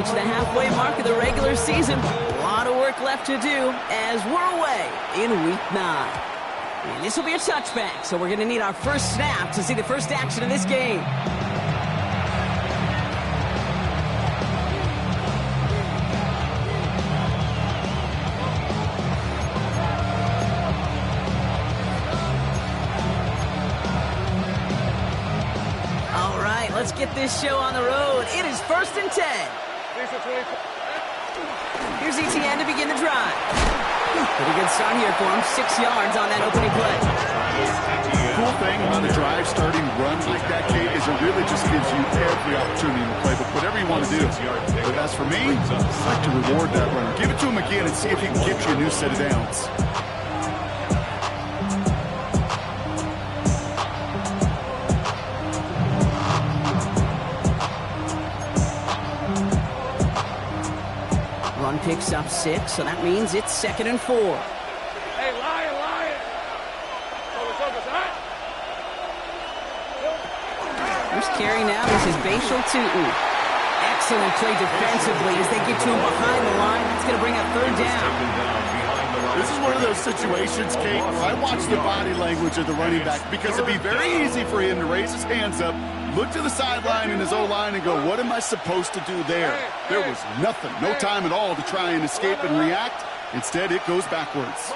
reached the halfway mark of the regular season. A lot of work left to do as we're away in Week 9. And this will be a touchback, so we're going to need our first snap to see the first action of this game. All right, let's get this show on the road. It is 1st and 10. Here's ETN to begin the drive. Pretty good start here for him. 6 yards on that opening play. Cool thing about a drive starting run like that, Kate, is it really just gives you every opportunity to play, but whatever you want to do. But as for me, I like to reward that runner. Give it to him again and see if he can get you a new set of downs. Picks up 6, so that means it's 2nd and 4. Hey, Lion! First carry now, this is Bashal Tutin. Excellent play defensively as they get to him behind the line. That's going to bring up 3rd down. This is one of those situations, Kate, I watch the body language of the running back because it'd be very easy for him to raise his hands up, look to the sideline in his O-line and go, what am I supposed to do there? There was nothing, no time at all to try and escape and react. Instead, it goes backwards.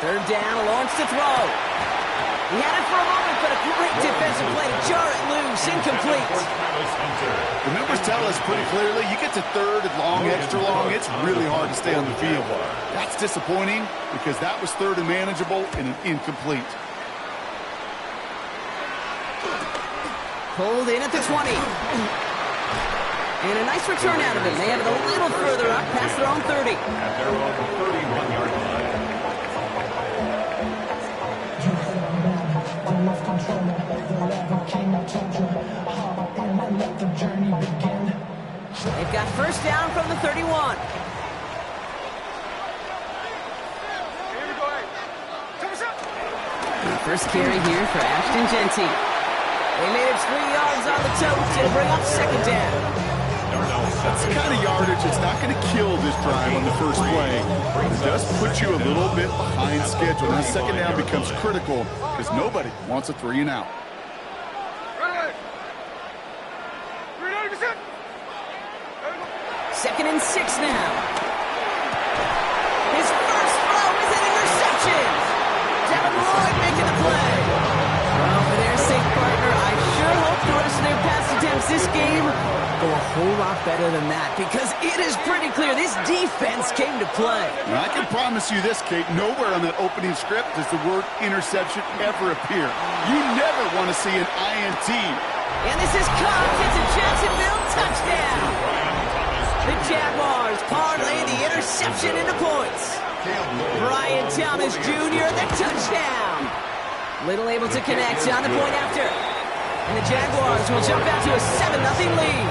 Third down, Lawrence to throw. He had it for a moment, but a great defensive play to jar it loose, incomplete. The numbers tell us pretty clearly, you get to 3rd and long, extra long, it's really hard to stay on the field. That's disappointing because that was 3rd and manageable and an incomplete. Pulled in at the 20. And a nice return out of it. They have it a little further up past their own 30. At their own 31-yard line. They've got first down from the 31. First carry here for Ashton Jeanty. They made it 3 yards on the toes to bring up 2nd down. That's the kind of yardage that's not going to kill this drive on the first play. It does put you a little bit behind schedule. Now 2nd down becomes critical because nobody wants a 3 and out. Second and 6 now. His first throw is an interception. Devin Lloyd making the play. Well, for their sake, partner, I sure hope the rest of their pass attempts this game go a whole lot better than that because it is pretty clear this defense came to play. Now, I can promise you this, Kate, nowhere on that opening script does the word interception ever appear. You never want to see an INT. And this is caught. It's a Jacksonville touchdown. The Jaguars parlay the interception into points. Brian Thomas Jr. the touchdown. Little able to connect on the point after. And the Jaguars will jump out to a 7-0 lead.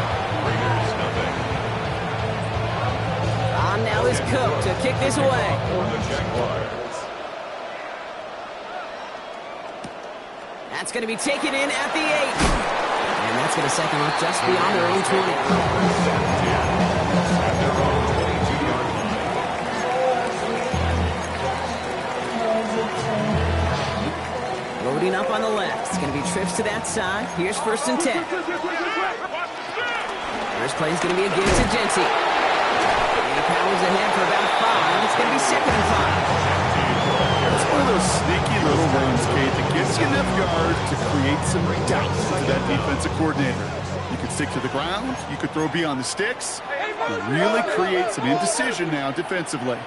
On now is Cook to kick this away. That's going to be taken in at the 8. And that's going to set them up just beyond their own 20. Loading up on the left. It's going to be trips to that side. Here's 1st and 10. First play is going to be a give to Jeanty. He powers ahead for about 5. It's going to be 2nd and 5. It's one of those sneaky little runs, Kate, that gives you enough yards to create some doubt to that defensive coordinator. You could stick to the ground. You could throw beyond the sticks. You really create some indecision now defensively.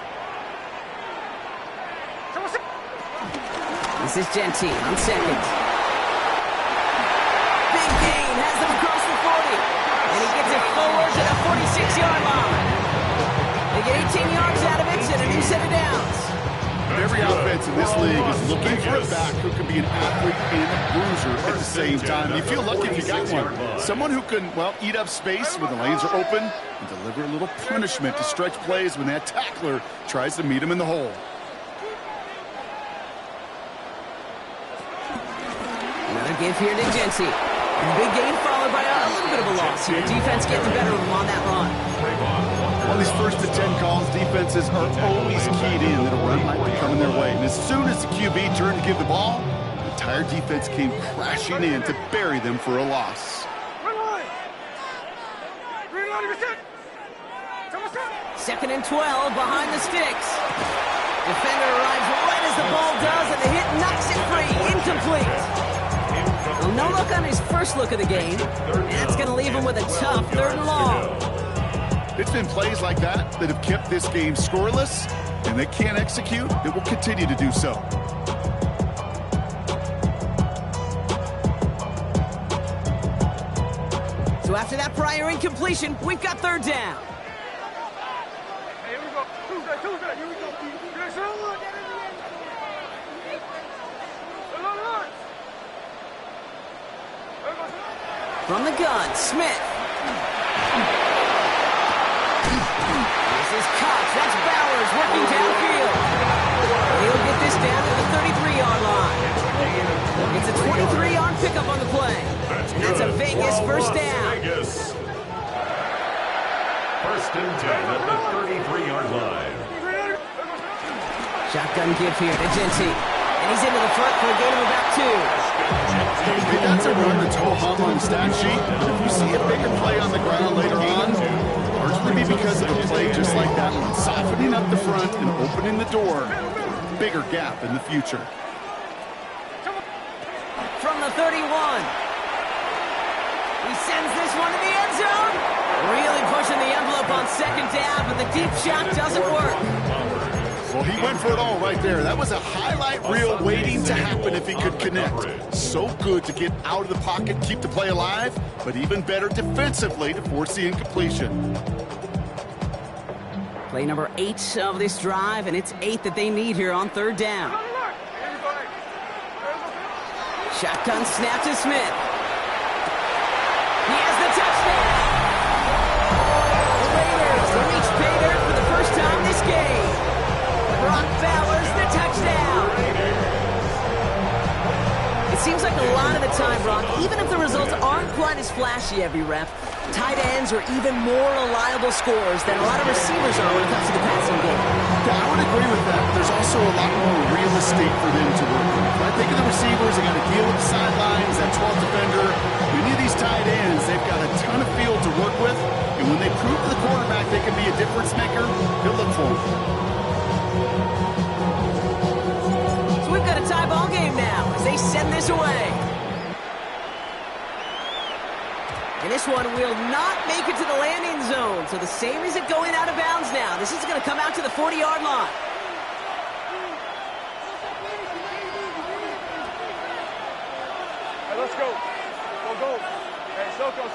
This is Jeanty on 2nd. Big gain, has them across the 40. And he gets it forward to the 46-yard line. They get 18 yards out of it and a new set of downs. Every offense in this league is looking for a back who can be an athlete and a bruiser at the same time. You feel lucky if you got one. Someone who can, well, eat up space when the lanes are open and deliver a little punishment to stretch plays when that tackler tries to meet him in the hole. Another give here to Jency. Big gain followed by a little bit of a loss here. Defense getting the better of him on that run. On these first to 10 calls, defenses are always keyed in that a run might be coming their way. And as soon as the QB turned to give the ball, the entire defense came crashing in to bury them for a loss. Second and 12 behind the sticks. Defender arrives right as the ball does, and the hit knocks it free. Incomplete. Well, no look on his first look of the game. That's going to leave him with a tough 3rd and long. It's been plays like that that have kept this game scoreless, and they can't execute. It will continue to do so. So after that prior incompletion, we've got 3rd down. Hey, here we go. Tuesday, here we go. From the gun, Smith. This is Cox. That's Bowers working downfield. He'll get this down to the 33-yard line. It's a 23-yard pickup on the play. And that's a Vegas first down. First and 10 at the 33-yard line. Shotgun give here to Jency. And he's into the front for a gain of about 2. That's a run that's ho-hum on the stat sheet. But if you see a bigger play on the ground later on, largely be because of a play just like that one, softening up the front and opening the door. Bigger gap in the future. From the 31. He sends this one to the end zone. Really pushing the envelope on 2nd down, but the deep shot doesn't work. Well, he went for it all right there. That was a highlight reel waiting to happen if he could connect. So good to get out of the pocket, keep the play alive, but even better defensively to force the incompletion. Play number 8 of this drive, and it's 8 that they need here on 3rd down. Shotgun snap to Smith. He has the touchdown. The Raiders reach pay dirt for the first time this game. Brock Bowers, the touchdown. It seems like a lot of the time, Brock, even if the results aren't quite as flashy every rep, tight ends are even more reliable scorers than a lot of receivers are when it comes to the passing game. Yeah, I would agree with that, but there's also a lot more real estate for them to work with. When I think of the receivers, they got to deal with the sidelines, that 12th defender. Many of these tight ends, they've got a ton of field to work with, and when they prove to the quarterback they can be a difference maker, he'll look for them. So we've got a tie ball game now as they send this away. And this one will not make it to the landing zone. So the same as it going out of bounds now. This is going to come out to the 40-yard line. Hey, let's go. Go. Hey, Soko.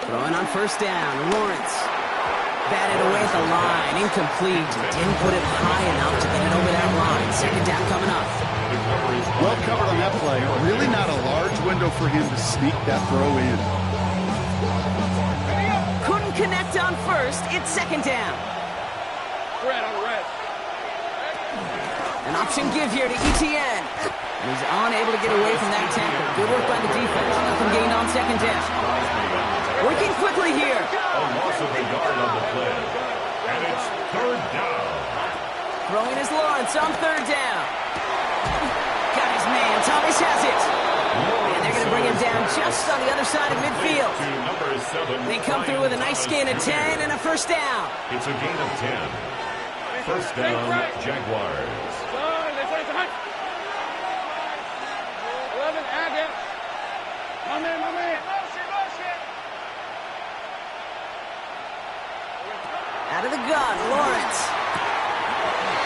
Throwing on 1st down, Lawrence. Batted away at the line, incomplete. Didn't put it high enough to get it over that line. 2nd down coming up. Well covered on that play. Really not a large window for him to sneak that throw in. Couldn't connect on 1st. It's 2nd down. Red on the red. An option give here to Etienne. And he's unable to get away from that tackle. Good work by the defense. Nothing gained on 2nd down. Working quickly here. A loss of a yard on the play. And it's 3rd down. Throwing is Lawrence on 3rd down. Got his man. Thomas has it. And they're going to bring him down just on the other side of midfield. They come through with a nice gain of 10 and a 1st down. It's a gain of 10. 1st down, Jaguars. 11, Agate. My man. Out of the gun, Lawrence.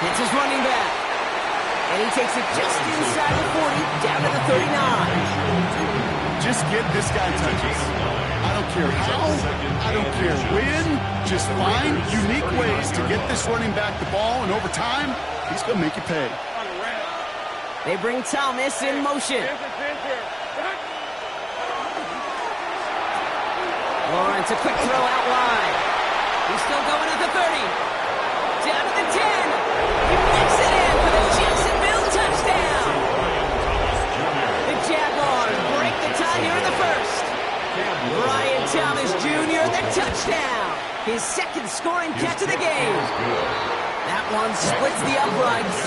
Hits his running back. And he takes it just inside the 40, down to the 39. Just get this guy touches. I don't care how, I don't care when. Just find unique ways to get this running back the ball, and over time, he's going to make you pay. They bring Thomas in motion. Lawrence, a quick throw out wide. He's still going at the 30. Down to the 10. He makes it in for the Jacksonville touchdown. The Jaguars splits the uprights.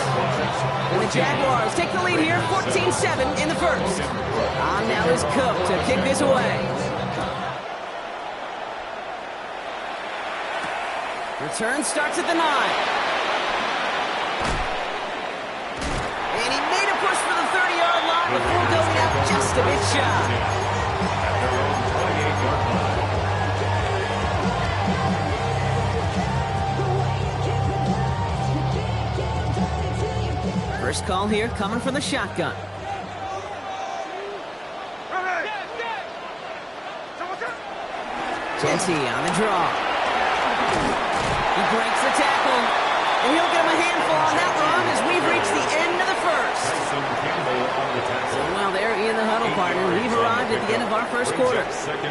And the Jaguars take the lead here, 14-7 in the first. On now is Cook to kick this away. Return starts at the 9. And he made a push for the 30-yard line before going out just a bit shy. At their own 28-yard line. First call here coming from the shotgun. Jeanty on the draw. He breaks the tackle. And he'll get him a handful on that run as we've reached the end of the first. Well, they're in the huddle, partner. We've arrived at the end of our first quarter.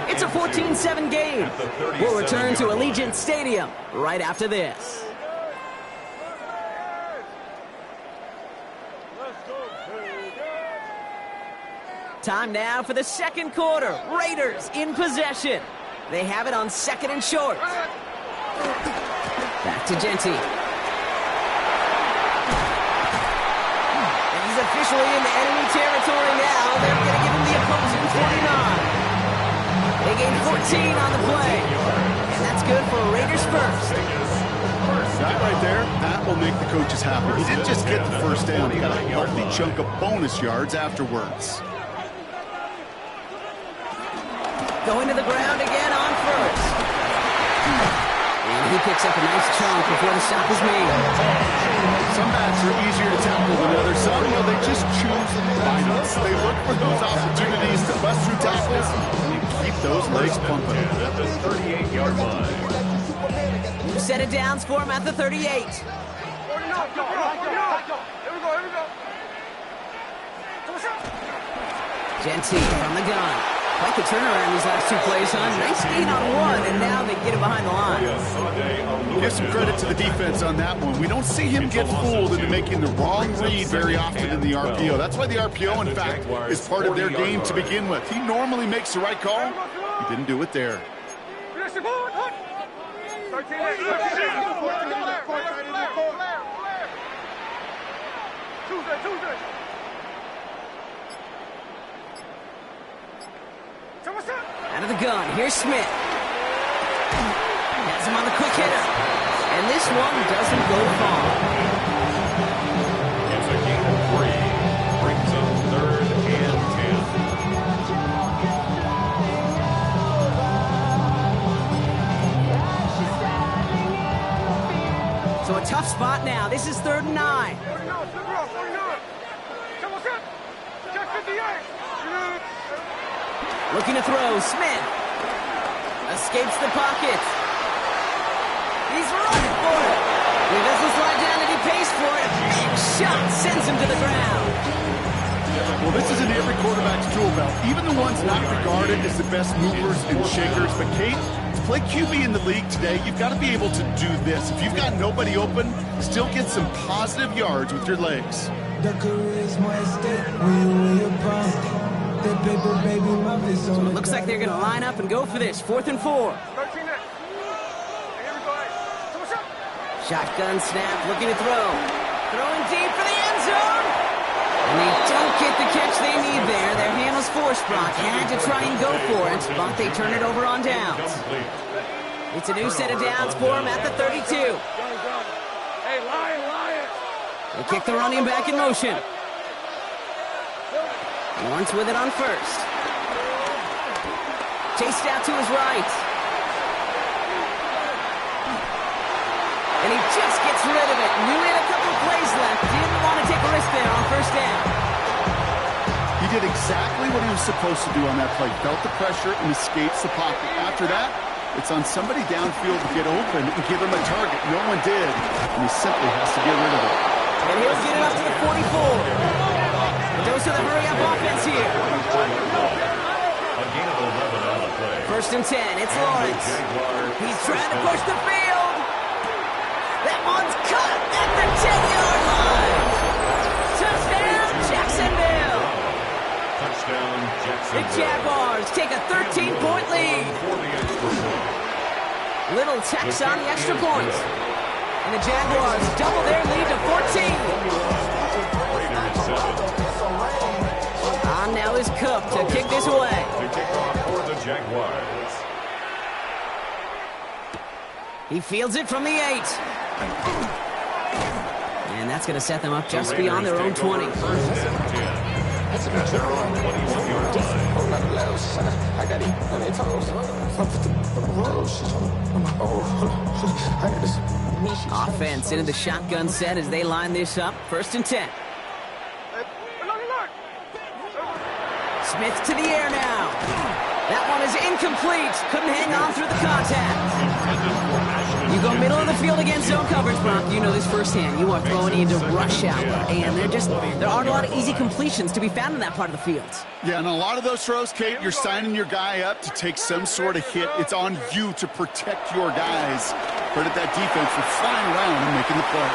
It's a 14-7 game. We'll return to Allegiant Stadium right after this. Time now for the second quarter. Raiders in possession. They have it on 2nd and short. Back to Jeanty. And he's officially into enemy territory now. They're going to give him the opposing 49. They gain 14 on the play. And that's good for Raiders first. That right there, that will make the coaches happy. He didn't just get the first down. He got a healthy chunk of bonus yards afterwards. Going to the ground again on first. And he picks up a nice chunk before the stop is made. Some backs are easier to tackle than others. Some, they just choose violence. They look for those opportunities to bust through tackles and keep those legs pumping. At the 38-yard line. Set it downs for him at the 38. Here we go. Jeanty from the gun. Quite the turnaround these last two plays, huh? Nice gain on one, and now they get it behind the line. Give some credit to the defense on that one. We don't see him get fooled into making the wrong read very often in the RPO. That's why the RPO, in fact, is part of their game to begin with. He normally makes the right call. He didn't do it there. Tuesday. Out of the gun, here's Smith. Has him on the quick hitter. And this one doesn't go far. It's a gain of 3. Brings up 3rd and 10. So a tough spot now. This is 3rd and 9. Looking to throw, Smith. Escapes the pocket. He's running for it. He doesn't slide down and he pays for it. Big shot sends him to the ground. Well, this is in every quarterback's tool belt. Even the ones not regarded as the best movers and shakers. But, Kate, to play QB in the league today, you've got to be able to do this. If you've got nobody open, still get some positive yards with your legs. The career is more at stake when you're proud. So it looks like they're going to line up and go for this. 4th and 4. Shotgun snap, looking to throw. Throwing deep for the end zone. And they don't get the catch they need there. Their handles forced. Brock had to try and go for it, but they turn it over on downs. It's a new set of downs for him at the 32. Hey, Lion. They kick the running back in motion. Lawrence with it on first. Chased out to his right. And he just gets rid of it. Knew he had a couple of plays left. Didn't want to take a risk there on first down. He did exactly what he was supposed to do on that play. Felt the pressure and escapes the pocket. After that, it's on somebody downfield to get open and give him a target. No one did, and he simply has to get rid of it. And he'll get it up to the 44. Goes to the hurry-up offense here. A gain of 11 on the play. 1st and 10, it's Lawrence. He's trying to push the field. That one's cut at the 10-yard line. Touchdown, Jacksonville. Touchdown, Jacksonville. The Jaguars take a 13-point lead. For the extra point. Little text on the extra point. And the Jaguars double their lead to 14. On now is Cook to kick this away. To kick off for the Jaguars. He fields it from the 8. And that's going to set them up just beyond their own 20. At their own 21-yard line. Offense into the shotgun set as they line this up. 1st and 10. Smith to the air now. That one is incomplete. Couldn't hang on through the contact. You go middle of the field against zone coverage, Brock. You know this firsthand. You are throwing into rush hour, and there aren't a lot of easy completions to be found in that part of the field. Yeah, and a lot of those throws, Kate, you're signing your guy up to take some sort of hit. It's on you to protect your guys. Credit that defense for flying around and making the play.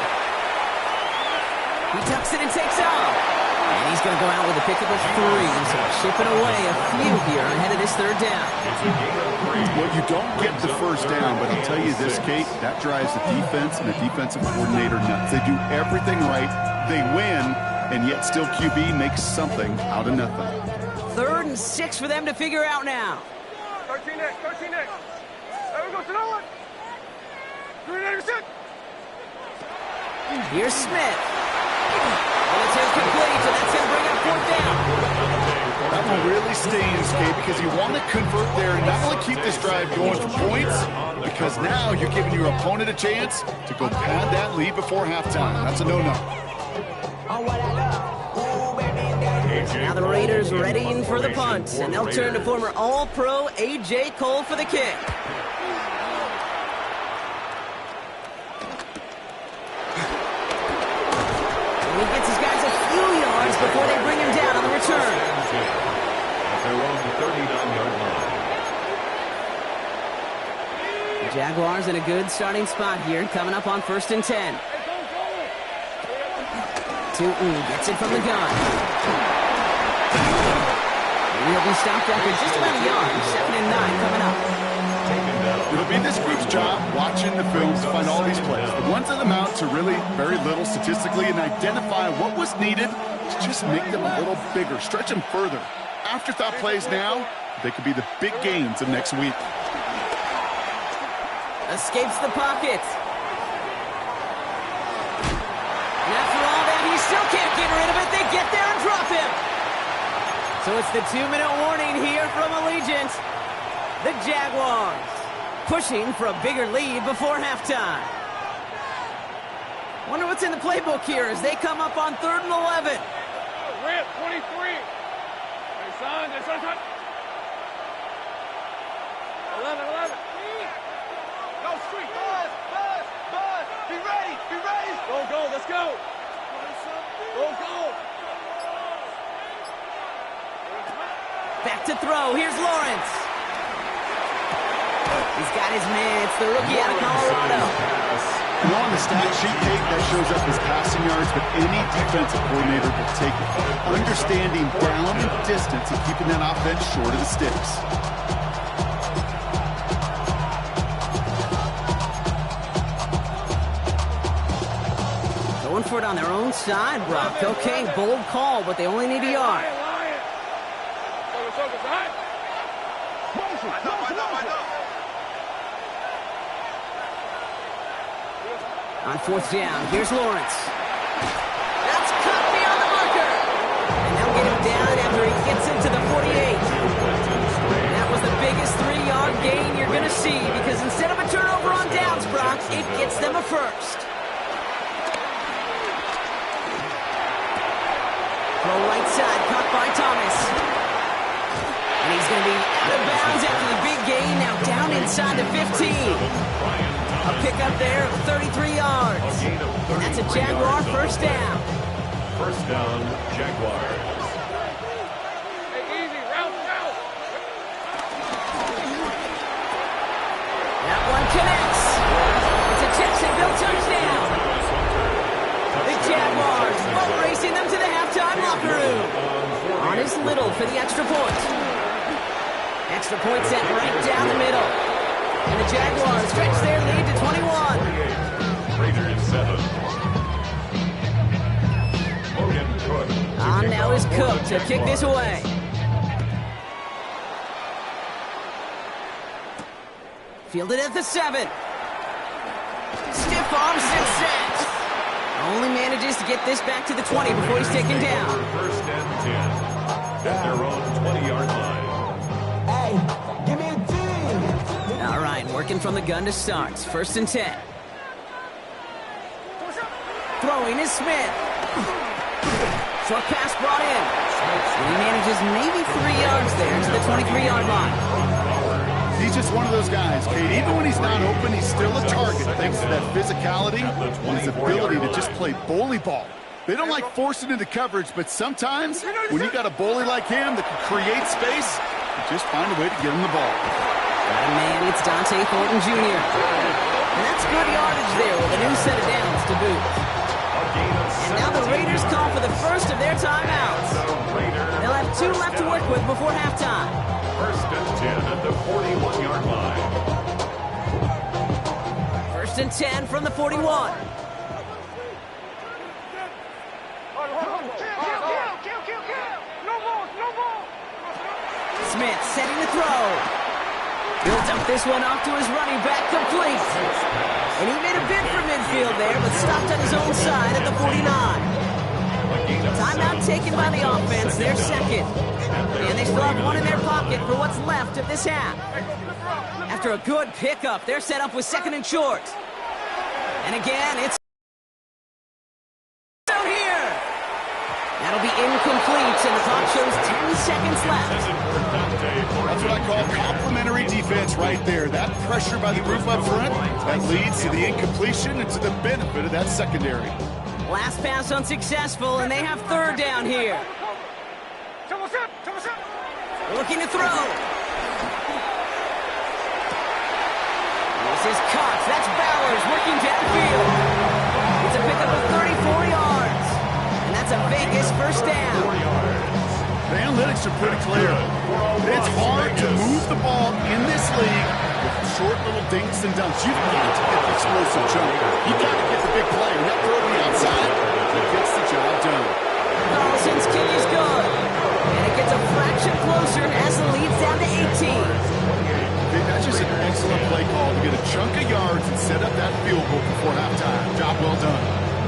He tucks it and takes off. And he's going to go out with a pickup of 3. So shipping away a few here ahead of this 3rd down. Well, you don't get the 1st down, but I'll tell you this, Kate, that drives the defense and the defensive coordinator nuts. They do everything right, they win, and yet still QB makes something out of nothing. 3rd and 6 for them to figure out now. 13 next. There we go, Sonoma. 3 next. Here's Smith. And it's incomplete, so that's going to bring up 4th down. That one really stings, Kate, because you want to convert there and not only keep this drive going for points, because now you're giving your opponent a chance to go pad that lead before halftime. That's a no-no. Now the Raiders readying for the punt, and they'll turn to former All-Pro A.J. Cole for the kick. He gets his guys a few yards before they bring him down on the return. At their own 39-yard line. The Jaguars in a good starting spot here, coming up on 1st and 10. Tootin gets it from the gun. He'll be stopped after just about a yard. 2nd and 9 coming up. It'll be this group's job watching the films to find all these plays. The ones that amount to really very little statistically and identify what was needed to just make them a little bigger, stretch them further. Afterthought plays now, they could be the big gains of next week. Escapes the pocket. And after all that, he still can't get rid of it. They get there and drop him. So it's the 2-minute warning here from Allegiant. The Jaguars pushing for a bigger lead before halftime. Wonder what's in the playbook here as they come up on 3rd and 11. Rip, 23. Hey, son, 11. Go, street. Buzz. Be ready. Go, let's go. Go. Back to throw. Here's Lawrence. He's got his man. It's the rookie out of Colorado. And on the stat sheet, Kate, that shows up as passing yards, but any defensive coordinator will take it. Understanding down and distance and keeping that offense short of the sticks. Going for it on their own side, Brock. Okay, bold call, but they only need a yard. On 4th down, here's Lawrence. That's cut beyond the marker. And they'll get him down after he gets into the 48. That was the biggest 3-yard gain you're going to see because instead of a turnover on downs, Brock, it gets them a first. Throw right side, caught by Thomas. And he's going to be out of bounds after the big gain, now down inside the 15. A pickup there of 33 yards. And that's a Jaguar 1st down. 1st down, Jaguars. Hey, easy, route. That one connects. It's a Jacksonville touchdown. The Jaguars boat racing them to the halftime locker room. On is Little for the extra point. Extra point set right down the middle. And the Jaguars stretch their lead to 21. is Cook to kick this away. Fielded at the 7. Stiff arm success. Only manages to get this back to the 20 before he's taken down. First and 10 at their own 20-yard line. Hey, give me a D. All right, working from the gun to start. First and 10. Throwing is Smith. Short pass brought in. And he manages maybe 3 yards there to the 23-yard line. He's just one of those guys, Kate. Even when he's not open, he's still a target thanks to that physicality and his ability to just play bully ball. They don't like forcing into coverage, but sometimes when you got a bully like him that can create space, you just find a way to get him the ball. Got a man, it's Dante Thornton Jr. And that's good yardage there with a new set of downs to boot. And now the Raiders call for the first of their timeouts. They'll have 2 left to work with before halftime. First and 10 at the 41-yard line. First and 10 from the 41. Smith setting the throw. Builds up this one off to his running back, complete. And he made a bid for midfield there, but stopped on his own side at the 49. Timeout taken by the offense, their second. And they still have 1 in their pocket for what's left of this half. After a good pickup, they're set up with second and short. And again, it's out here. That'll be incomplete, and the clock shows 10 seconds left. That's what I call complimentary defense right there. That pressure by the group up front, that leads to the incompletion and to the benefit of that secondary. Last pass unsuccessful, and they have third down here. Looking to throw. This is caught. That's Bowers working downfield. It's a pickup of 34 yards. And that's a Vegas first down. The analytics are pretty clear. It's hard to move the ball in this league with short little dinks and dunks. You've got to get the explosive jump. You've got to get the big play. And that throw to the outside, that gets the job done. Carlson's kick is good. And it gets a fraction closer as the lead's down to 18. That's just an excellent play call to get a chunk of yards and set up that field goal before halftime. Job well done.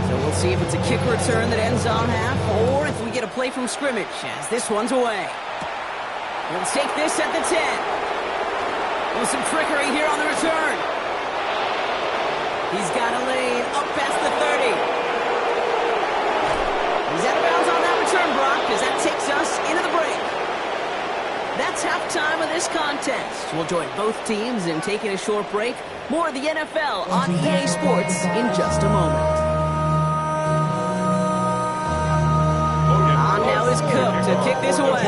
So we'll see if it's a kick return that ends on half, or if we get a play from scrimmage as this one's away. We'll take this at the 10. With some trickery here on the return. He's got a lane up past the 30. He's out of bounds on that return, Brock, as that takes us into the break. That's halftime of this contest. We'll join both teams in taking a short break. More of the NFL on EA Sports in just a moment. On now is Cook to kick this away.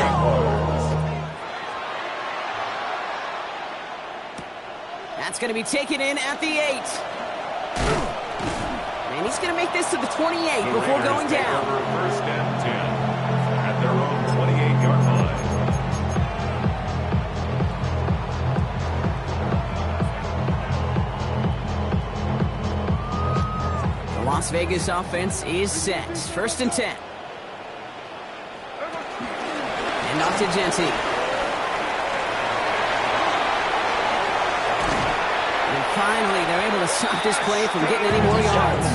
That's going to be taken in at the 8. And he's going to make this to the 28 before going down. First and 10 at their own 28-yard line. The Las Vegas offense is set. First and 10. And off to Genty. And finally, they're able to stop this play from getting any more yards.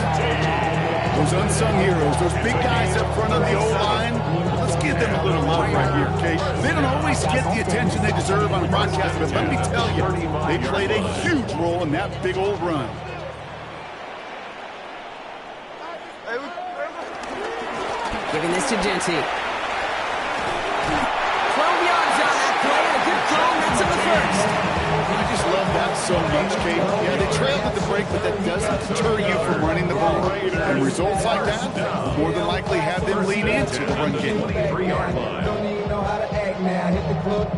Those unsung heroes, those big guys up front on the O-line, let's give them a little love right here, okay? They don't always get the attention they deserve on a broadcast, but let me tell you, they played a huge role in that big old run. Giving this to Genty. 12 yards on that play, and a good call, and that's on the first. I just love that so much, Kate. Yeah, they trailed at the break, but that doesn't deter you from running the ball. And results like that more than likely have them lean into the run game. 3-yard line. Don't even know how to act now. Hit the club,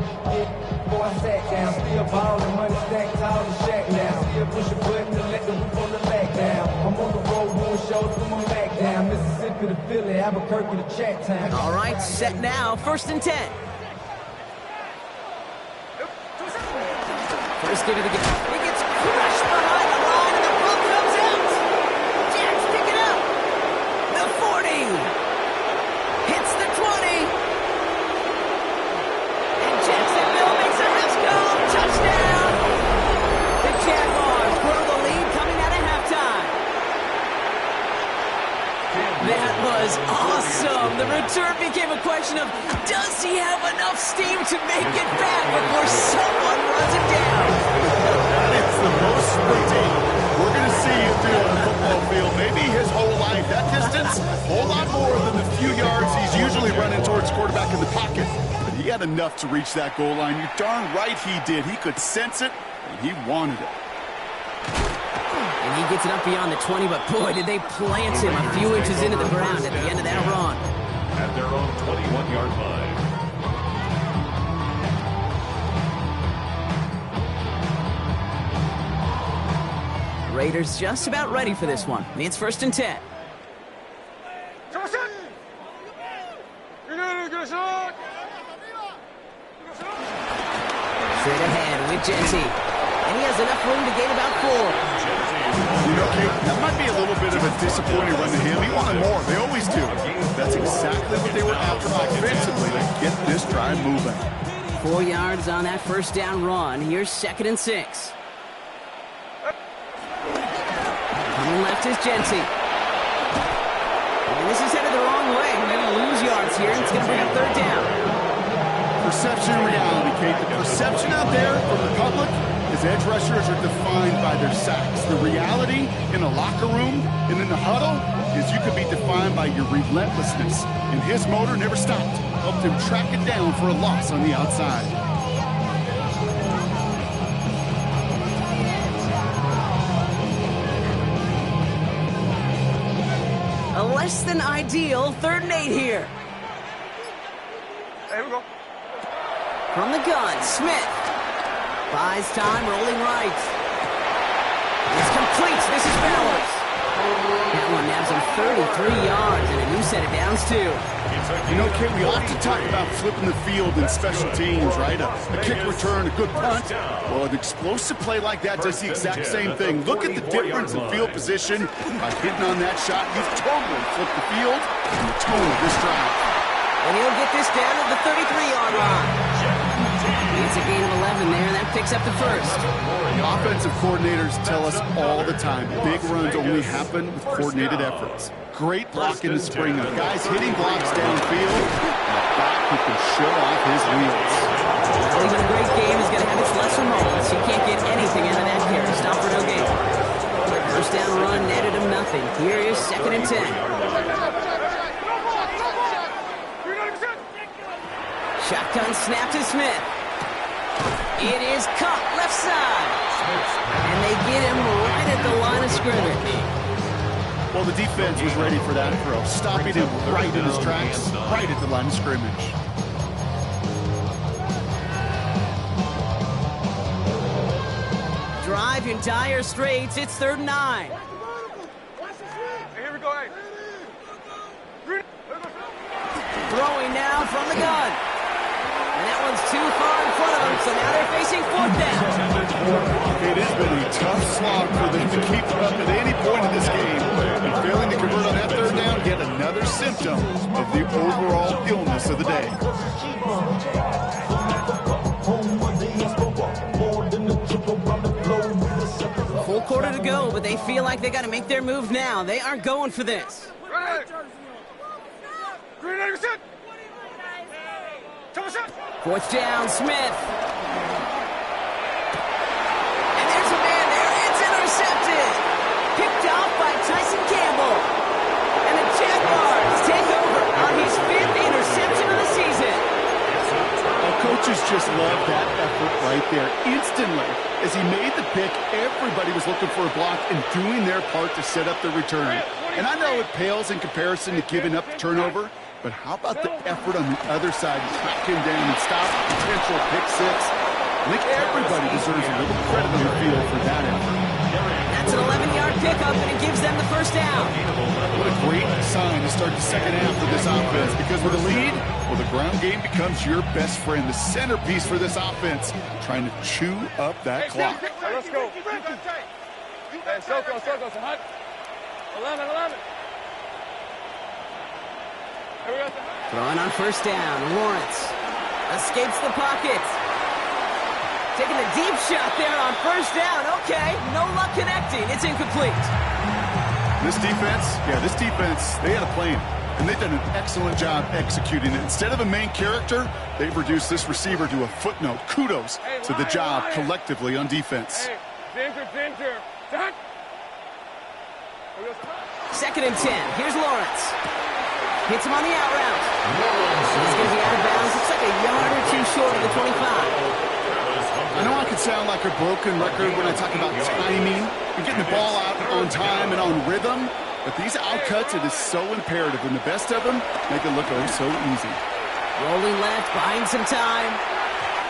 boy, I sat down. Still ballin', money stacked tall and shack now. Still push a button to let the roof on the back down. I'm on the road doing shows with my back down. Mississippi to Philly, Albuquerque to Chattown. All right, set now, first and 10. First give it again. He gets crushed behind the line, and the ball comes out. Jags pick it up. The 40. Hits the 20. That was awesome. The return became a question of, does he have enough steam to make it back before someone runs him down? It's the most sprinting we're going to see him do on a football field. Maybe his whole life. That distance, a whole lot more than the few yards he's usually running towards quarterback in the pocket. But he had enough to reach that goal line. You're darn right he did. He could sense it, and he wanted it. And he gets it up beyond the 20, but boy, did they plant him a few inches into the ground at the end of that run. At their own 21-yard line. Raiders just about ready for this one. It's 1st and 10. Straight ahead with Genty. And he has enough room to gain about 4. You know, Kate, that might be a little bit of a disappointing run to him. He wanted more. They always do. That's exactly what they were after offensively to get this drive moving. 4 yards on that first down run. Here's 2nd and 6. Coming left is Genty. And this is headed the wrong way. We're going to lose yards here, and it's going to bring up 3rd down. Perception and reality, Kate. The perception out there from the public is edge rushers are defined by their sacks. The reality in a locker room and in the huddle is you could be defined by your relentlessness. And his motor never stopped. Helped him track it down for a loss on the outside. A less than ideal 3rd and 8 here. Here we go. From the gun, Smith. Buys time, rolling right. It's complete. This is Bowers. That one nabs him 33 yards and a new set of downs, too. You know, Kate, we often talk about flipping the field in special teams, right? A kick return, a good punt. Well, an explosive play like that does the exact same thing. Look at the difference in field position. By hitting on that shot, you've totally flipped the field and the tone of this drive. And he'll get this down at the 33-yard line. It's a gain of 11 there, and that picks up the 1st. Offensive coordinators tell us all the time, big runs only happen with coordinated efforts. Great block in the spring of guys hitting blocks downfield, and a back who can show off his wheels. Well, even a great game is going to have its lesser moments. You can't get anything out of that carry. Stop for no gain. First down run netted him nothing. Here is 2nd and 10. Shotgun snap to Smith. It is caught left side. And they get him right at the line of scrimmage. Well, the defense was ready for that throw, stopping him right in his tracks, right at the line of scrimmage. Drive in dire straits. It's 3rd and 9. Hey, here we go, hey. Throwing now from the gun. And that one's too far in front of them, so now they're facing 4th down. It has been a tough slog for them to keep up at any point in this game. And failing to convert on that 3rd down, yet another symptom of the overall illness of the day. Full quarter to go, but they feel like they got to make their move now. They aren't going for this. Green 80%. 4th down, Smith. And there's a man there. It's intercepted. Picked off by Tyson Campbell. And the Jaguars take over on his 5th interception of the season. Coaches just love that effort right there. Instantly, as he made the pick, everybody was looking for a block and doing their part to set up the return. And I know it pales in comparison to giving up the turnover, but how about the effort on the other side to track him down and stop a potential pick 6? I think everybody deserves a little credit on the field for that effort. That's an 11-yard pickup, and it gives them the 1st down. What a great sign to start the 2nd half for this offense, because with a lead, well, the ground game becomes your best friend, the centerpiece for this offense, trying to chew up that clock. Let's go. Hey, circle, 11. Throwing on 1st down, Lawrence escapes the pocket. Taking a deep shot there on 1st down. Okay, no luck connecting. It's incomplete. This defense, they had a plan, and they've done an excellent job executing it. Instead of a main character, they've reduced this receiver to a footnote. Kudos to the job collectively on defense. Center. Second and 10. Here's Lawrence. Hits him on the out route. He's going to be out of bounds. Looks like a yard or two short of the 25. I know I could sound like a broken record when I talk about timing and getting the ball out on time and on rhythm, but these outcuts, it is so imperative, and the best of them make it look oh so easy. Rolling left, buying some time.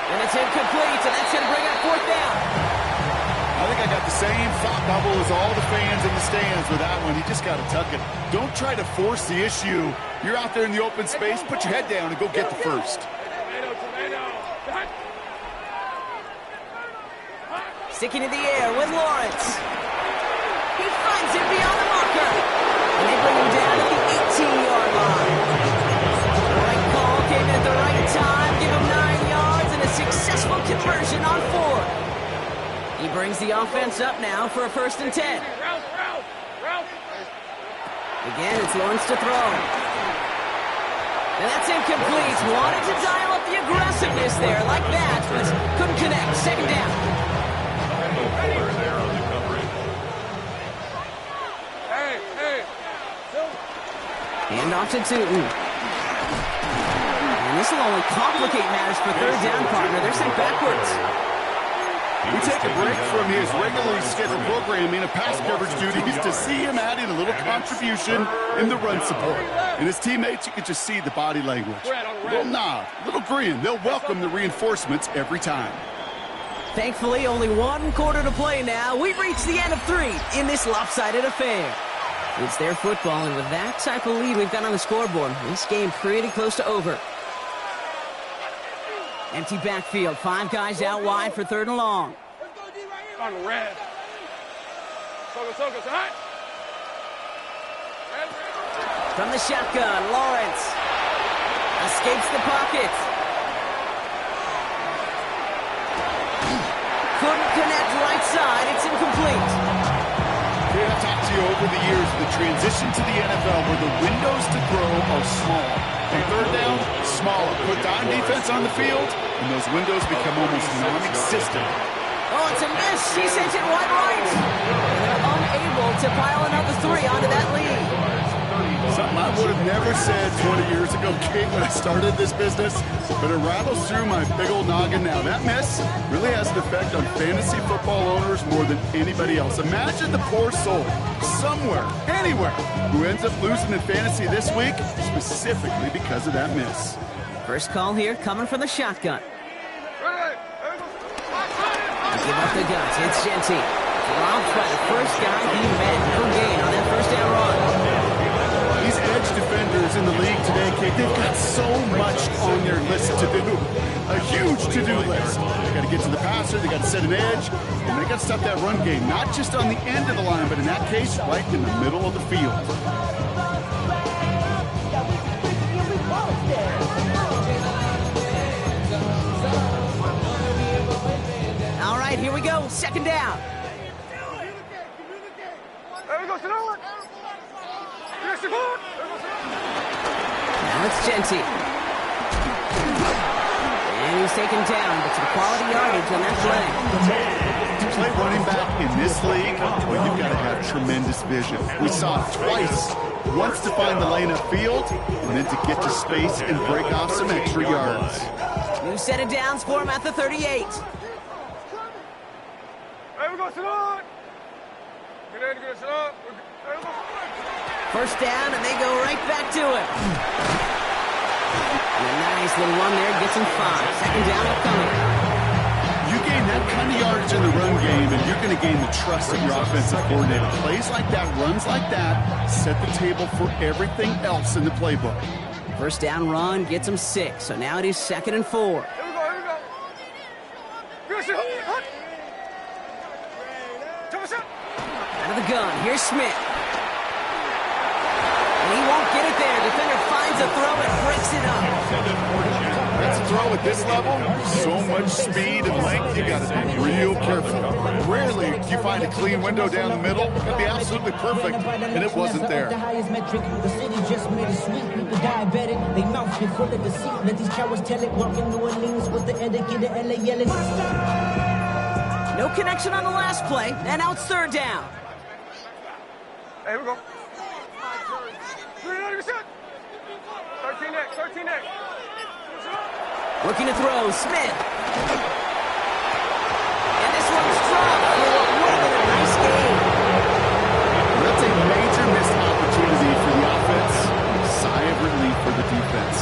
And it's incomplete, and that's going to bring up fourth down. I think I got the same thought bubble as all the fans in the stands with that one. You just got to tuck it. Don't try to force the issue. You're out there in the open space, put your head down and go get the first. Sticking in the air with Lawrence. He finds him beyond the marker. And they bring him down at the 18-yard line. The right call came in at the right time. Give him 9 yards and a successful conversion on 4. He brings the offense up now for a 1st and 10. Again, it's Lawrence to throw. And that's incomplete. Wanted to dial up the aggressiveness there like that, but couldn't connect. Second down. Hand off to Tootin. And this will only complicate matters for third down, partner. They're sent backwards. We take a break from his regularly scheduled programming of pass coverage duties to see him adding a little contribution in the run support. And his teammates, you can just see the body language. A little nod, a little grin. They'll welcome the reinforcements every time. Thankfully, only 1 quarter to play now. We've reached the end of 3 in this lopsided affair. It's their football, and with that type of lead we've got on the scoreboard, this game pretty close to over. Empty backfield, 5 guys out wide for 3rd and long. On the red. Focus, hot. From the shotgun, Lawrence escapes the pocket. Couldn't connect right side. It's incomplete. I've talked to you over the years of the transition to the NFL where the windows to throw are small. And 3rd down, smaller. Put dime defense on the field, and those windows become almost non-existent. Oh, it's a miss. He sent it wide right. And they're unable to pile another 3 onto that lead. Something I would have never said 20 years ago, Kate, when I started this business, but it rattles through my big old noggin now. That miss really has an effect on fantasy football owners more than anybody else. Imagine the poor soul somewhere, anywhere, who ends up losing in fantasy this week, specifically because of that miss. First call here coming from the shotgun. Give up the guts. It's Genty. Dropped by the first guy he met. No gain on that 1st down run. These edge defenders in the league today, Kate, they've got so much on their list to do. A huge to-do list. They got to get to the passer, they got to set an edge, and they got to stop that run game. Not just on the end of the line, but in that case, right in the middle of the field. All right, here we go. 2nd down. There we go, Sonoma. Now it's Genty. And he's taken down, but some quality yardage on that play. To play running back in this league, well, you've got to have tremendous vision. We saw it twice. Once to find the lane upfield, and then to get to space and break off some extra yards. New set of downs for him at the 38. There we go, Sonoma. Get in, Sonoma. First down, and they go right back to it. And a nice little run there, gets him 5. 2nd down upcoming. You gain that kind of yardage in the run game, and you're going to gain the trust of your offensive coordinator. Plays like that, runs like that, set the table for everything else in the playbook. First down run gets him 6, so now it is 2nd and 4. Here we go. Out of the gun, here's Smith. And he won't get it there. Defender finds a throw and breaks it up. That's a throw throw at this level, so much speed and length, you got to be real careful. Rarely do you find a clean window down the middle. It could be absolutely perfect, and it wasn't there. The highest metric, the city just made it sweet. People diabetic, they mouth get full of deceit. Let these cowards tell it, walking New Orleans with the etiquette of LA yelling. No connection on the last play, and now it's third down. Hey, here we go. 390%. 13X, 13X. Looking to throw, Smith. And this one's dropped for what would have been a nice game. That's a major missed opportunity for the offense. Sigh of relief for the defense.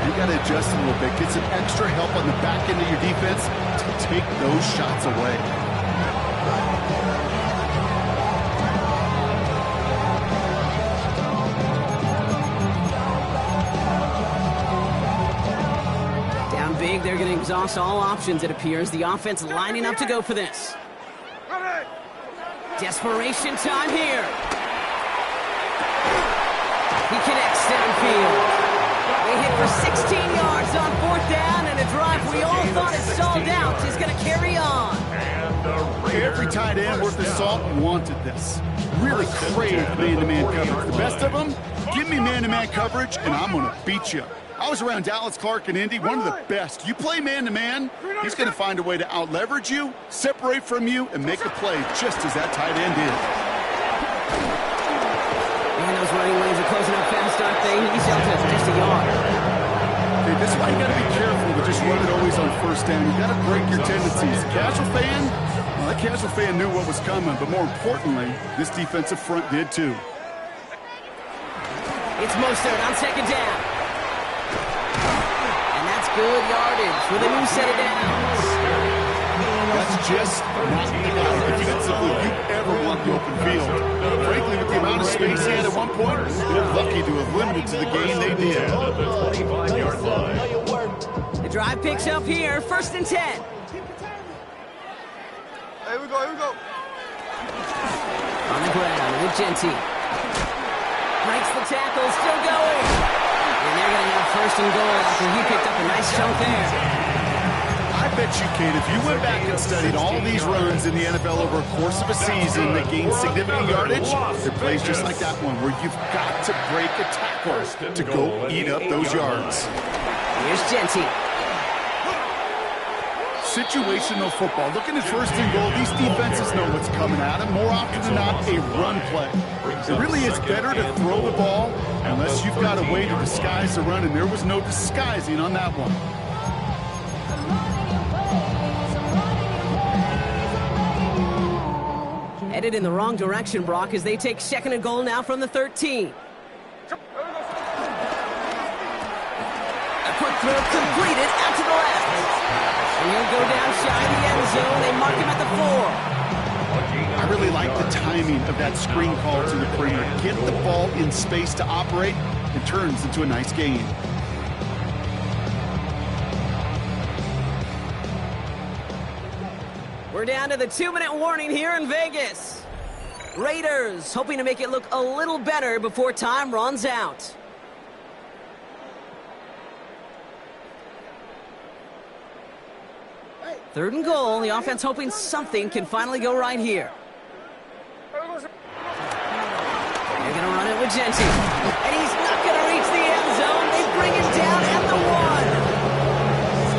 You got to adjust a little bit. Get some extra help on the back end of your defense to take those shots away. Big, they're going to exhaust all options, it appears. The offense lining up to go for this. Desperation time here. He connects downfield. They hit for 16 yards on fourth down, and a drive we all thought had stalled out is going to carry on. Every tight end worth the salt wanted this. Really craved man-to-man coverage. The best of them, give me man-to-man coverage, and I'm going to beat you. I was around Dallas Clark and Indy, one of the best. You play man-to-man, he's going to find a way to out-leverage you, separate from you, and make a play just as that tight end is. Man, those running lanes are closing up fast, aren't they? He's out to just a yard. Okay, this is why you got to be careful to just run it always on first down. You got to break your tendencies. Casual fan, well, that casual fan knew what was coming, but more importantly, this defensive front did too. It's Mostert on second down. Good yardage with a new set of downs. That's just not the guy defensively you ever want the open field. Frankly, with the amount of space he had at one point, they're lucky to have limited to the game they did. The drive picks up here, 1st and 10. Here we go, here we go. On the ground with Genty. Breaks the tackle, still going. And they're going to have 1st and goal after he picked up a nice chunk there. I bet you, Kate, if you went back and studied all these runs in the NFL over a course of a season that gained significant yardage, there are plays just like that one where you've got to break a tackle to go eat up those yards. Here's Genty. Situational football. Looking at 1st and goal, these defenses know what's coming at them. More often than not, a run play. It really is better to throw the ball unless you've got a way to disguise the run, and there was no disguising on that one. Headed in the wrong direction, Brock, as they take 2nd and goal now from the 13. A quick throw completed out to the left. And he'll go down shy of the end zone. They mark him at the 4. I really like the timing of that screen call to the perimeter. Get the ball in space to operate, and turns into a nice gain. We're down to the 2-minute warning here in Vegas. Raiders hoping to make it look a little better before time runs out. Third and goal. The offense hoping something can finally go right here. They're going to run it with Genty. And he's not going to reach the end zone. They bring him down at the 1.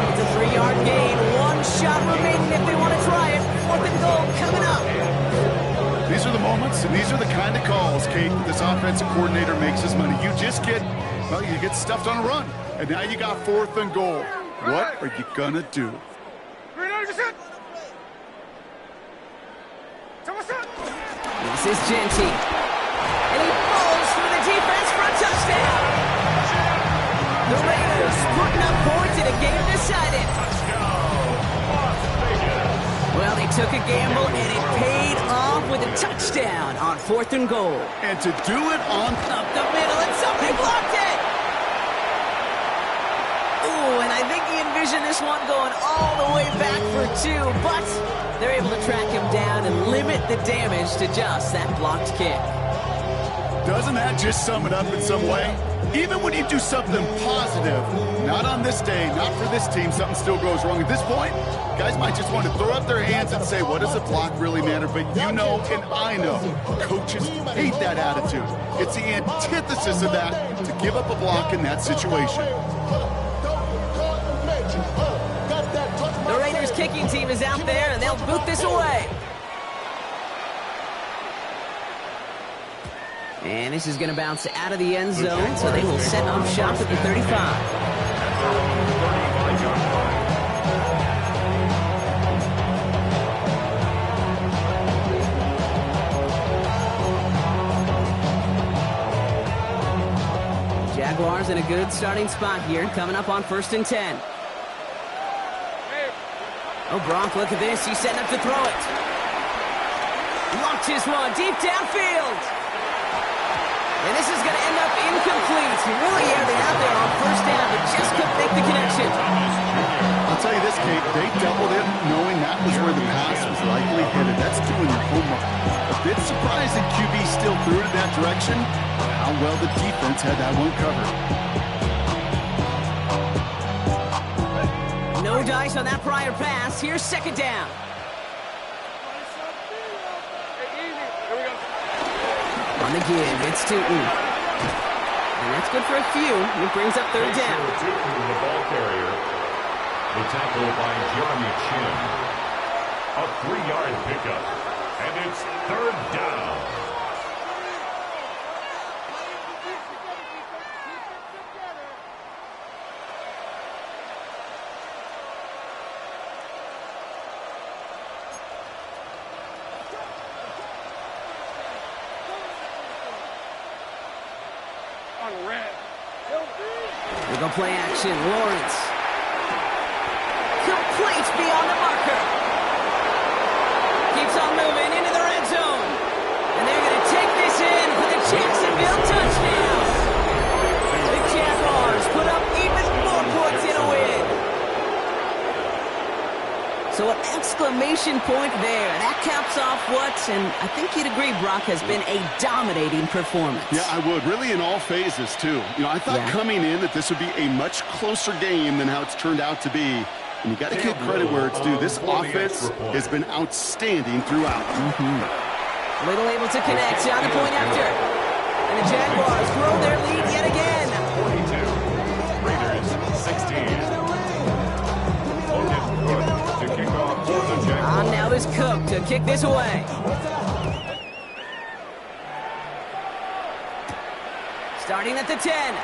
It's a 3-yard gain. 1 shot remaining if they want to try it. 4th and goal coming up. These are the moments, and these are the kind of calls, Kate, this offensive coordinator makes his money. You just get, well, you get stuffed on a run. And now you got 4th and goal. What are you going to do? 390%. This is Genty. And he falls through the defense for a touchdown. The Raiders putting up points in a game decided. Well, they took a gamble, and it paid off with a touchdown on 4th and goal. And to do it on up the middle, and somebody blocked it. Ooh, and I think he envisioned this one going all the way back for 2, but they're able to track him down and limit the damage to just that blocked kick. Doesn't that just sum it up in some way? Even when you do something positive, not on this day, not for this team, something still goes wrong. At this point, guys might just want to throw up their hands and say, what does a block really matter? But you know and I know, coaches hate that attitude. It's the antithesis of that, to give up a block in that situation. The Raiders kicking team is out there, and they'll boot this away. And this is going to bounce out of the end zone, so they will set up shop at the 35. Jaguars in a good starting spot here, coming up on 1st and 10. Oh, Gronk, look at this. He's setting up to throw it. Launches one deep downfield. And this is going to end up incomplete. He really aired it out there on 1st down, but just couldn't make the connection. I'll tell you this, Kate, they doubled it knowing that was where the pass was likely headed. That's doing your homework. A bit surprised that QB still threw it in that direction. How well the defense had that one covered. No dice on that prior pass. Here's 2nd down. On the give, it's Tootin. And that's good for a few. It brings up 3rd down. Tootin, the ball carrier. The tackle by Jeremy Chin. A 3-yard pickup. And it's 3rd down. We'll go play action. Lawrence. Complete beyond the marker. Keeps on moving into the red zone. And they're going to take this in for the Jacksonville touchdown. The Jaguars put up even more points in a win. So an exclamation point there. That caps off what, and I think you'd agree, Brock, has been a dominating performance. Yeah, I would. Really in all phases, too. You know, I thought coming in that this would be a much closer game than how it's turned out to be. And you got to give credit where it's due. This offense has been outstanding throughout. Little able to connect on the point after. And the Jaguars grow their lead yet again. 42. Raiders 16. Logan Cook to kick off for the Jaguars. On now is Cook to kick this away. Starting at the 10.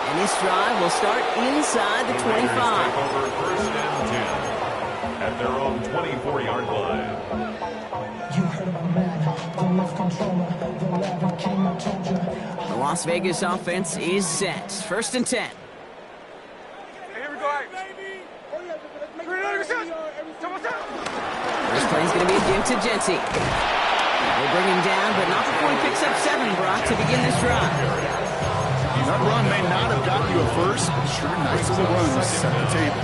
And this drive will start inside the 25. Take over 1st and 10 at their own 24-yard line. The Las Vegas offense is set. 1st and 10. Here we go. First play is going to be a give to Genty. They bring him down, but not before he picks up 7, Brock, to begin this drive. That run may not have gotten you a first, but sure, nice little run to set the table.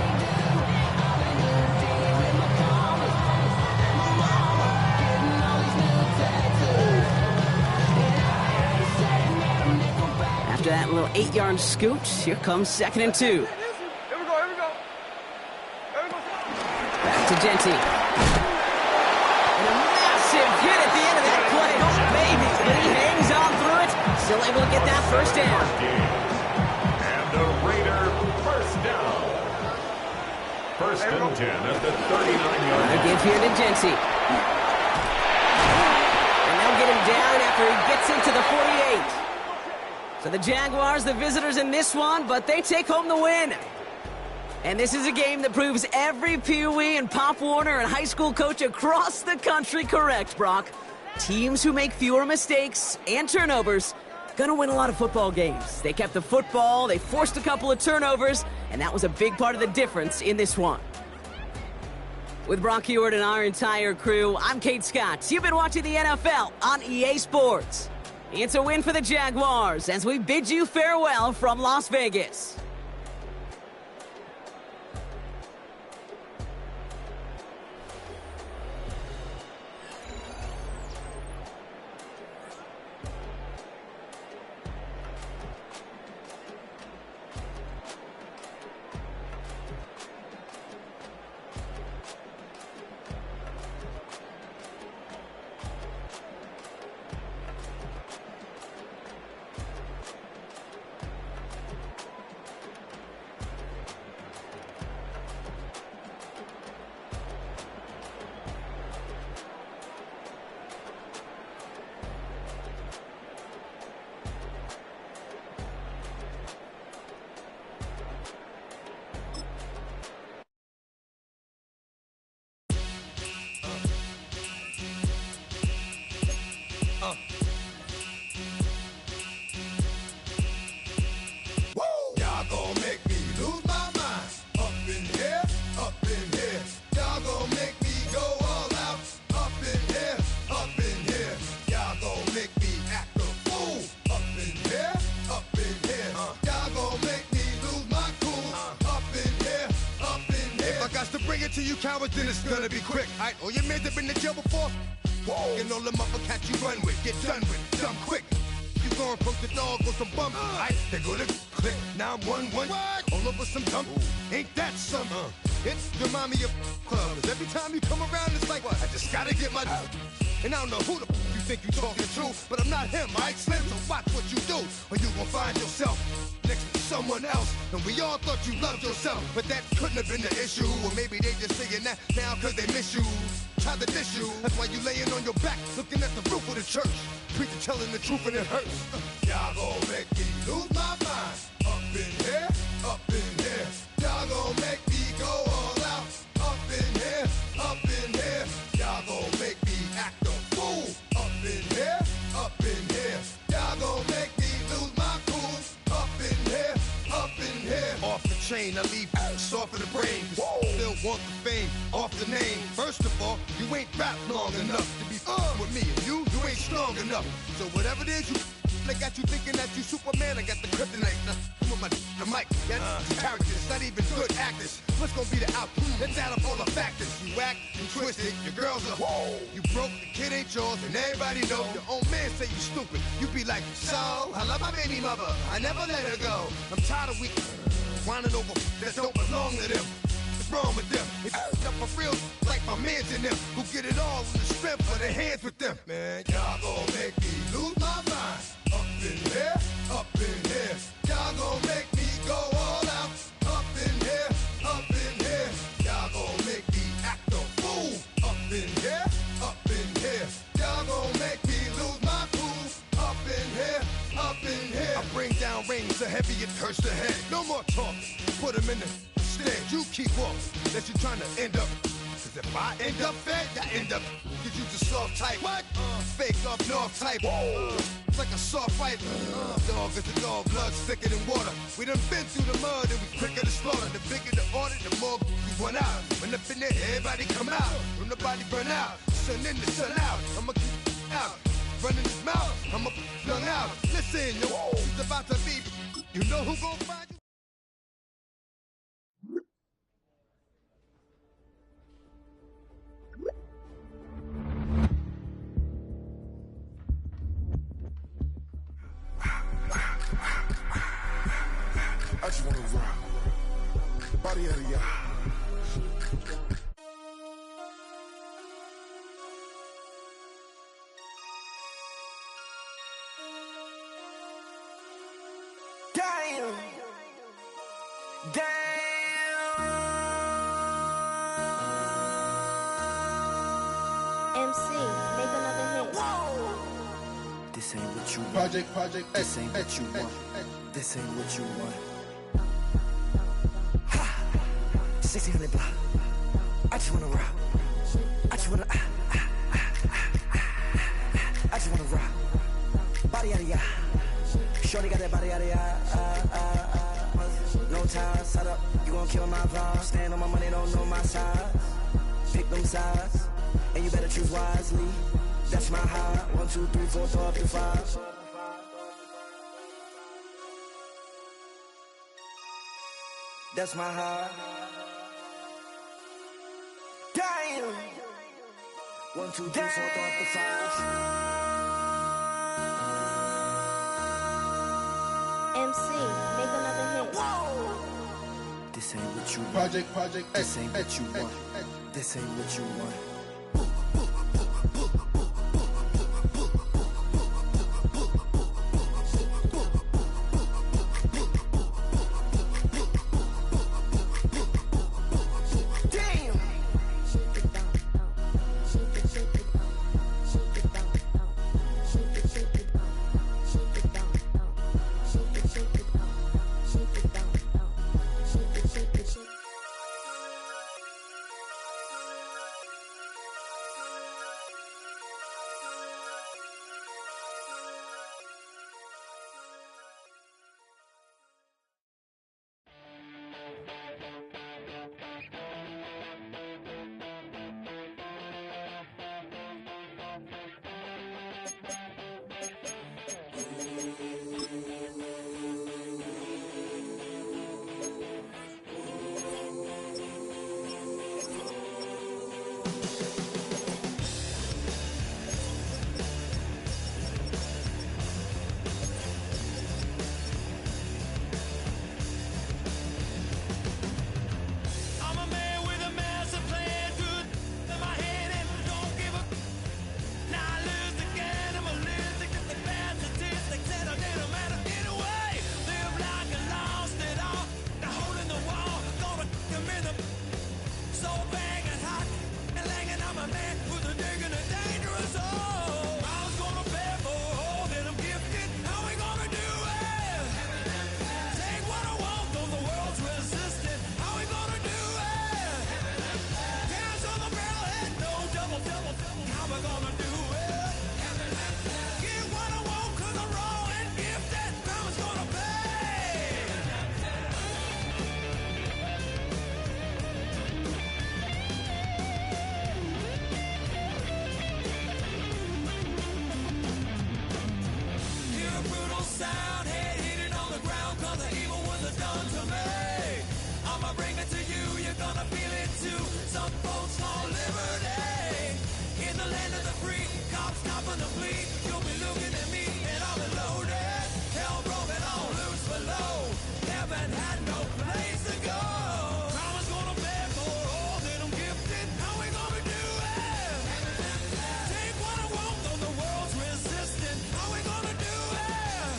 After that little 8-yard scoot, here comes 2nd and 2. Here we go. Back to Genty. And a massive hit at the end of that play. Oh, baby. But he hangs on through it. Still able to get that 1st down. And the Raider 1st down. 1st and 10 at the 39-yard line. A give here to Genty. And they'll get him down after he gets into the 48. So the Jaguars, the visitors in this one, but they take home the win. And this is a game that proves every Pee Wee and Pop Warner and high school coach across the country correct, Brock. Teams who make fewer mistakes and turnovers gonna win a lot of football games. They kept the football, they forced a couple of turnovers, and that was a big part of the difference in this one. With Brock Huard and our entire crew, I'm Kate Scott. You've been watching the NFL on EA Sports. It's a win for the Jaguars as we bid you farewell from Las Vegas. you cowards, then it's gonna be quick. Alright, all your men have been to jail before? Whoa. And all the motherfuckers you run with, get done with, dumb quick. You going from the dog or some bum? Alright, they go to click, 911. All over some dump. Ain't that something? It's remind me of clubs. Every time you come around, it's like, I just gotta get my. And I don't know who the you think you talking to, but I'm not him, alright, Slim? So watch what you do, or you gon' find yourself next to someone else. And we all thought you loved yourself, but that couldn't have been the issue. Or maybe they just saying that now cause they miss you. Try to diss you, that's why you laying on your back, looking at the roof of the church. Preacher telling the truth and it hurts. Y'all gon' make me lose my mind. Up in here, up in here. Y'all gon' make me go all out. Up in here, up in here. Y'all gon' make me act a fool. Up in here, up in here. Y'all gon' make me lose my cool. Up in here, up in here. Off the chain, I leave soft in the brain. Still want the fame, off the name. First of all, you ain't rap long enough to be with me. And you ain't strong enough. So whatever it is you they got you thinking that you Superman, I got the kryptonite. Now, come on the mic, that's characters, not even good actors. What's gonna be the outcome? Let's add up all the factors. You act, you twisted, your girls are you broke, the kid ain't yours, and everybody know. Your own man say you stupid. You be like, so, I love my baby mother, I never let her go. I'm tired of whining over that don't belong to them. What's wrong with them? If you up for real, like my mans in them, who get it all in the strength of their hands with them. Man, y'all gon' make me lose my mind. Up in here, up in here. Y'all gon' make me go all out. Up in here, up in here. Y'all gon' make me act a fool. Up in here, up in here. Y'all gon' make me lose my cool. Up in here, up in here. I bring down rings so heavy it hurts the head. No more talking, put them in the stand. You keep walking, that you trying to end up. Cause if I end up fed, I end up. Cause you the soft type. What? Fake up north type. It's like a soft fight. Dog is a dog, blood thicker than water. We done been through the mud and we quicker to slaughter. The bigger the order, the more we run out. When up in there, everybody come out. When the body burn out, sun in the sun out. I'ma keep out. Running his mouth, I'ma flung out. Listen, yo, it's about to be. You know who gon' find you? I just wanna rock the body out of y'all. Damn! MC, make another hit. Whoa! This ain't what you want. Project, This ain't what you want. This ain't what you want. 1600 block. I just wanna rock. I just wanna. I just wanna rock. Body out of ya. Shorty got that body out of ya. No time, set up. You gon' kill my vibe. Stand on my money, don't know my size. Pick them sides, and you better choose wisely. That's my high. 1, 2, 3, 4, 4 up to 5. That's my high. Damn. 1, 2, 3, 4, 4 up to 5. MC, make another hit. Whoa! This ain't what you want. Project, This ain't what you want. This ain't what you want. and had no place to go. Mama's gonna beg for all that I'm gifted. How we gonna do it? Take what I want, though the world's resistant. How we gonna do it?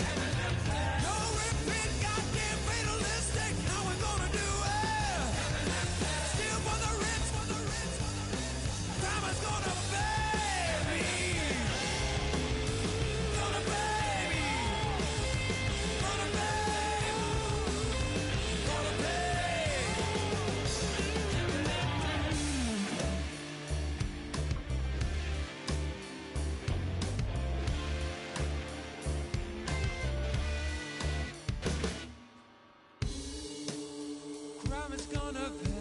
No repeat, goddamn fatalistic. How we gonna do it? Still for the rich, for the rich, for the rich. Mama's gonna pay me. Gonna pay me. Gonna pay. Gonna pay. Crime is gonna pay.